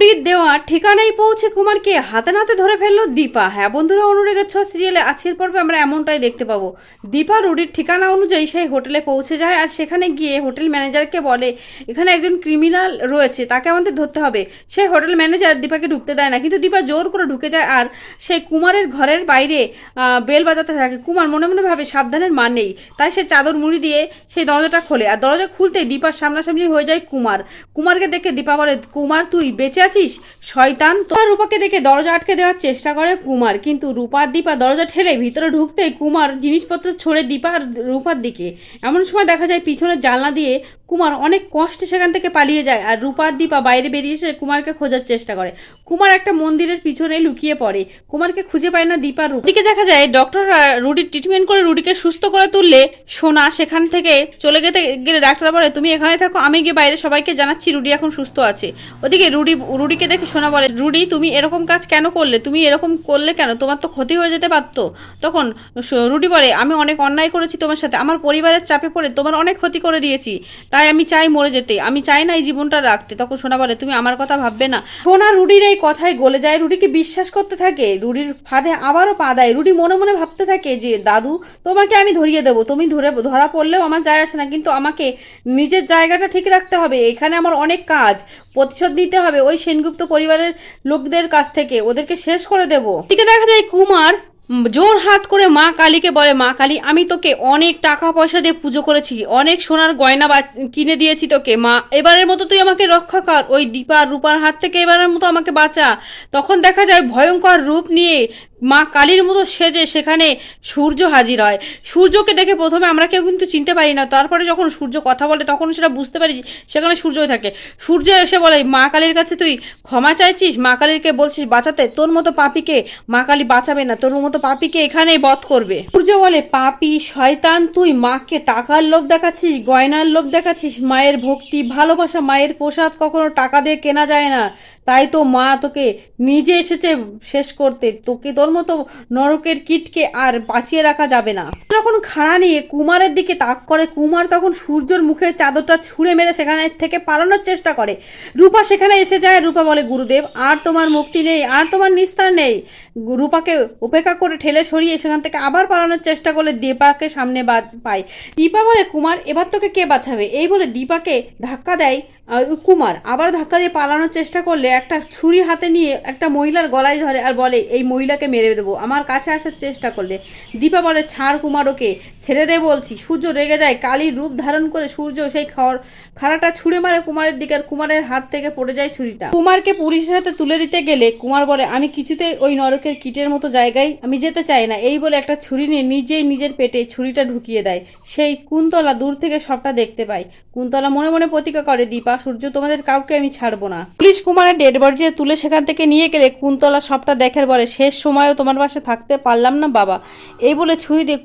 রুডির দেওয়া ঠিকানায় পৌঁছে কুমারকে হাতে নাতে ধরে ফেললো দীপা। হ্যাঁ বন্ধুরা, অনুরাগের ছোঁয়া সিরিয়ালে আজকের পর্বে আমরা এমনটাই দেখতে পাবো। দীপা রুডির ঠিকানা অনুযায়ী সেই হোটেলে পৌঁছে যায়, আর সেখানে গিয়ে হোটেল ম্যানেজারকে বলে এখানে একজন ক্রিমিনাল রয়েছে, তাকে আমাদের ধরতে হবে। সেই হোটেল ম্যানেজার দীপাকে ঢুকতে দেয় না, কিন্তু দীপা জোর করে ঢুকে যায় আর সেই কুমারের ঘরের বাইরে বেল বাজাতে থাকে। কুমার মনে মনে ভাবে সাবধানের মান নেই, তাই সে চাদর মুড়ি দিয়ে সেই দরজাটা খোলে, আর দরজা খুলতেই দীপার সামনাসামনি হয়ে যায় কুমার। কুমারকে দেখে দীপা বলে, কুমার তুই বেঁচে আছিস শয়তান। তোমার রূপাকে দেখে দরজা আটকে দেওয়ার চেষ্টা করে কুমার, কিন্তু রূপা দীপা দরজা ঠেলে ভিতরে ঢুকতেই কুমার জিনিসপত্র ছড়ে দীপা আর রূপার দিকে। এমন সময় দেখা যায় পিছনের জানলা দিয়ে কুমার অনেক কষ্টে সেখান থেকে পালিয়ে যায়, আর রূপা আর দীপা বাইরে বেরিয়ে এসে কুমারকে খোঁজার চেষ্টা করে। কুমার একটা মন্দিরের পিছনে লুকিয়ে পড়ে, কুমারকে খুঁজে পায় না দীপা। রূপা দেখা যায় ডক্টর রুডির ট্রিটমেন্ট করে রুডিকে সুস্থ করে তুললে সোনা সেখান থেকে চলে গেলে ডাক্তার বলে তুমি এখানে থাকো, আমি গিয়ে বাইরে সবাইকে জানাচ্ছি রুডি এখন সুস্থ আছে। ওদিকে রুডিকে দেখে সোনা বলে, রুডি তুমি এরকম কাজ কেন করলে, তুমি এরকম করলে কেন, তোমার তো ক্ষতি হয়ে যেতে পারতো। তখন রুডি বলে আমি অনেক অন্যায় করেছি তোমার সাথে, আমার পরিবারের চাপে পড়ে তোমার অনেক ক্ষতি করে দিয়েছি, তাই আমি চাই মরে যেতে, আমি চাই না এই জীবনটা রাখতে। তখন সোনা বলে তুমি আমার কথা ভাববে না। সোনা রুডির এই কথায় গলে যায়, রুডিকে বিশ্বাস করতে থাকে, রুডির ফাঁদে আবারও পা দেয়। রুডি মনে মনে ভাবতে থাকে যে দাদু তোমাকে আমি ধরিয়ে দেবো, তুমি ধরা পড়লেও আমার যায় আসে না, কিন্তু আমাকে নিজের জায়গাটা ঠিক রাখতে হবে, এখানে আমার অনেক কাজ, প্রতিশোধ নিতে হবে ওই সেনগুপ্ত পরিবারের লোকদের কাছ থেকে, ওদেরকে শেষ করে দেবো। এদিকে দেখা যায় কুমার জোর হাত করে মা কালীকে বলে, মা কালী আমি তোকে অনেক টাকা পয়সা দিয়ে পুজো করেছি, অনেক সোনার গয়না কিনে দিয়েছি তোকে, মা এবারের মতো তুই আমাকে রক্ষা কর, ওই দীপার রূপার হাত থেকে এবারের মতো আমাকে বাঁচা। তখন দেখা যায় ভয়ঙ্কর রূপ নিয়ে মা কালীর মতো সেজে সেখানে সূর্য হাজির হয়। সূর্যকে দেখে প্রথমে আমরা কেউ কিন্তু চিনতে পারি না, তারপরে যখন সূর্য কথা বলে তখন সেটা বুঝতে পারি সেখানে সূর্যই থাকে। সূর্য এসে বলে মা কালীর কাছে তুই ক্ষমা চাইছিস, মা কালীকে বলছিস বাঁচাতে, তোর মতো পাপীকে মা কালী বাঁচাবে না, তোর মতো পাপীকে এখানেই বধ করবে। সূর্য বলে পাপী শয়তান, তুই মাকে টাকার লোভ দেখাচ্ছিস, গয়নার লোভ দেখাচ্ছিস, মায়ের ভক্তি ভালোবাসা মায়ের প্রসাদ কখনো টাকা দিয়ে কেনা যায় না, তাই তো মা তোকে নিজে এসেছে শেষ করতে, তোকে তোর মতো নরকের কীটকে আর বাঁচিয়ে রাখা যাবে না। যখন খাড়া নিয়ে কুমারের দিকে তাক করে, কুমার তখন সূর্যের মুখে চাদরটা ছুঁড়ে মেরে সেখানে থেকে পালানোর চেষ্টা করে। রূপা সেখানে এসে যায়, রূপা বলে গুরুদেব আর তোমার মুক্তি নেই, আর তোমার নিস্তার নেই। রূপাকে উপেক্ষা করে ঠেলে সরিয়ে সেখান থেকে আবার পালানোর চেষ্টা করলে দীপাকে সামনে পায়। দীপা বলে কুমার এবার তোকে কে বাঁচাবে, এই বলে দীপাকে ধাক্কা দেয় কুমার। আবার ধাক্কা দিয়ে পালানোর চেষ্টা করলে একটা ছুরি হাতে নিয়ে একটা মহিলার গলায় ধরে আর বলে এই মহিলাকে মেরে দেবো আমার কাছে আসার চেষ্টা করলে। দীপা বলে ছাড় কুমার, ওকে ছেড়ে দে বলছি। সূর্য রেগে যায়, কালীর রূপ ধারণ করে সূর্য সেই খাড়াটা ছুঁড়ে মারে কুমারের দিকে, আর কুমারের হাত থেকে পড়ে যায় ছুরিটা। কুমারকে পুলিশের হাতে তুলে দিতে গেলে কুমার বলে আমি কিছুতেই ওই নরকের কীটের মতো জায়গায় আমি যেতে চাই না, এই বলে একটা ছুরি নিয়ে নিজেই নিজের পেটে ছুরিটা ঢুকিয়ে দেয়। সেই কুন্তলা দূর থেকে সবটা দেখতে পায়। কুন্তলা মনে মনে প্রতিজ্ঞা করে দীপা সূর্য তোমাদের কাউকে আমি ছাড়বো না। পুলিশ কুমারের ডেড বডি তুলে সেখান থেকে নিয়ে গেলে কুন্তলা সবটা দেখার বলে শেষ সময়ও তোমার পাশে থাকতে পারলাম না বাবা, এই বলে ছুরি দিয়ে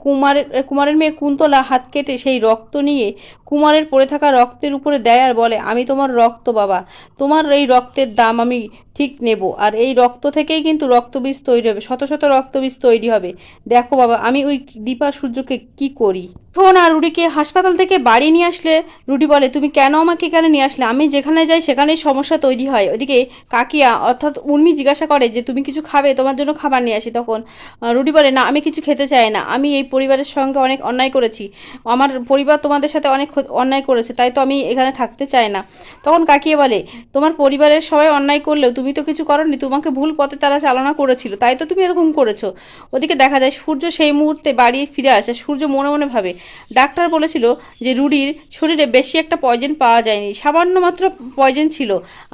কুমারের মেয়ে কুন্তলা হাত কেটে সেই রক্ত নিয়ে কুমারের পড়ে থাকা রক্তের উপরে দেয় আর বলে আমি তোমার রক্ত বাবা, তোমার এই রক্তের দাম আমি ঠিক নেব, আর এই রক্ত থেকেই কিন্তু রক্তবীজ তৈরি হবে, শত শত রক্তবীজ তৈরি হবে, দেখো বাবা আমি ওই দীপা সূর্যকে কি করি। শোন, আর রুডিকে হাসপাতাল থেকে বাড়ি নিয়ে আসলে রুডি বলে তুমি কেন আমাকে এখানে নিয়ে আসলে, আমি যেখানে যাই সেখানেই সমস্যা তৈরি হয়। ওদিকে কাকিয়া অর্থাৎ উর্মি জিজ্ঞাসা করে যে তুমি কিছু খাবে, তোমার জন্য খাবার নিয়ে আসি। তখন রুডি বলে না আমি কিছু খেতে চাই না, আমি এই পরিবারের সঙ্গে অনেক অন্যায় করেছি, আমার পরিবার তোমাদের সাথে অনেক অন্যায় করেছে, তাই তো আমি এখানে থাকতে চাই না। তখন কাকিয়া বলে তোমার পরিবারের সবাই অন্যায় করলেও তুমি তো কিছু করোনি, তোমাকে ভুল পথে তারা চালনা করেছিল, তাই তো তুমি এরকম করেছো। ওদিকে দেখা যায় সূর্য সেই মুহূর্তে বাড়ি ফিরে আসে। সূর্য মনে মনে ভাবে ডাক্তার বলেছিল যে রুডির শরীরে বেশি একটা পয়জন পাওয়া যায়নি, সামান্য মাত্র পয়জন ছিল,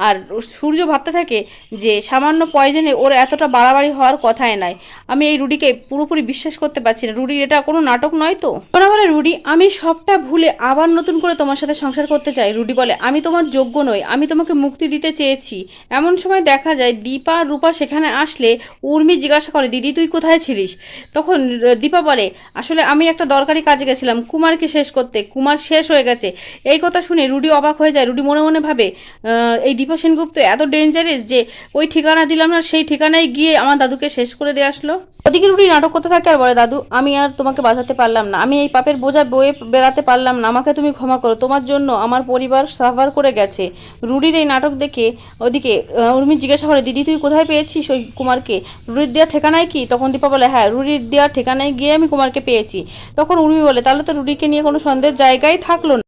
আর সূর্য ভাবতে থাকে যে সামান্য পয়জনে ওর এতটা বাড়াবাড়ি হওয়ার কথাই নয়, আমি এই রুডিকে পুরোপুরি বিশ্বাস করতে পারছি না, রুডির এটা কোনো নাটক নয় তো। ওরা বলে রুডি আমি সবটা ভুলে আবার নতুন করে তোমার সাথে সংসার করতে চাই। রুডি বলে আমি তোমার যোগ্য নই, আমি তোমাকে মুক্তি দিতে চেয়েছি। এমন সময় দেখা যায় দীপা আর রূপা সেখানে আসলে উর্মি জিজ্ঞাসা করে দিদি তুই কোথায় ছিলিস। তখন দীপা বলে আসলে আমি একটা দরকারি কাজে গেছিলাম কুমারকে শেষ করতে, কুমার শেষ হয়ে গেছে। এই কথা শুনে রুডি অবাক হয়ে যায়। রুডি মনে মনে ভাবে এই দীপা সেনগুপ্ত এত ডেঞ্জারাস যে ওই ঠিকানা দিলাম না সেই ঠিকানায় গিয়ে আমার দাদুকে শেষ করে দিয়ে আসলো। ওদিকে রুডি নাটক করতে থাকে আর বলে দাদু আমি আর তোমাকে বাঁচাতে পারলাম না, আমি এই পাপের বোঝা বয়ে বেড়াতে পারলাম না, আমাকে তুমি ক্ষমা করো, তোমার জন্য আমার পরিবার সাফার করে গেছে। রুডির এই নাটক দেখে ওদিকে উর্মি উর্মি জিজ্ঞাসা করে, দিদি তুই কোথায় পেয়েছিস ওই কুমারকে, রুড়ির দেওয়ার ঠিকানায় কি? তখন দীপা বলে, হ্যাঁ রুড়ির দেওয়ার ঠিকানায় গিয়ে আমি কুমারকে পেয়েছি। তখন উর্মি বলে, তাহলে তো রুড়িকে নিয়ে কোনো সন্দেহের জায়গায় থাকলো না।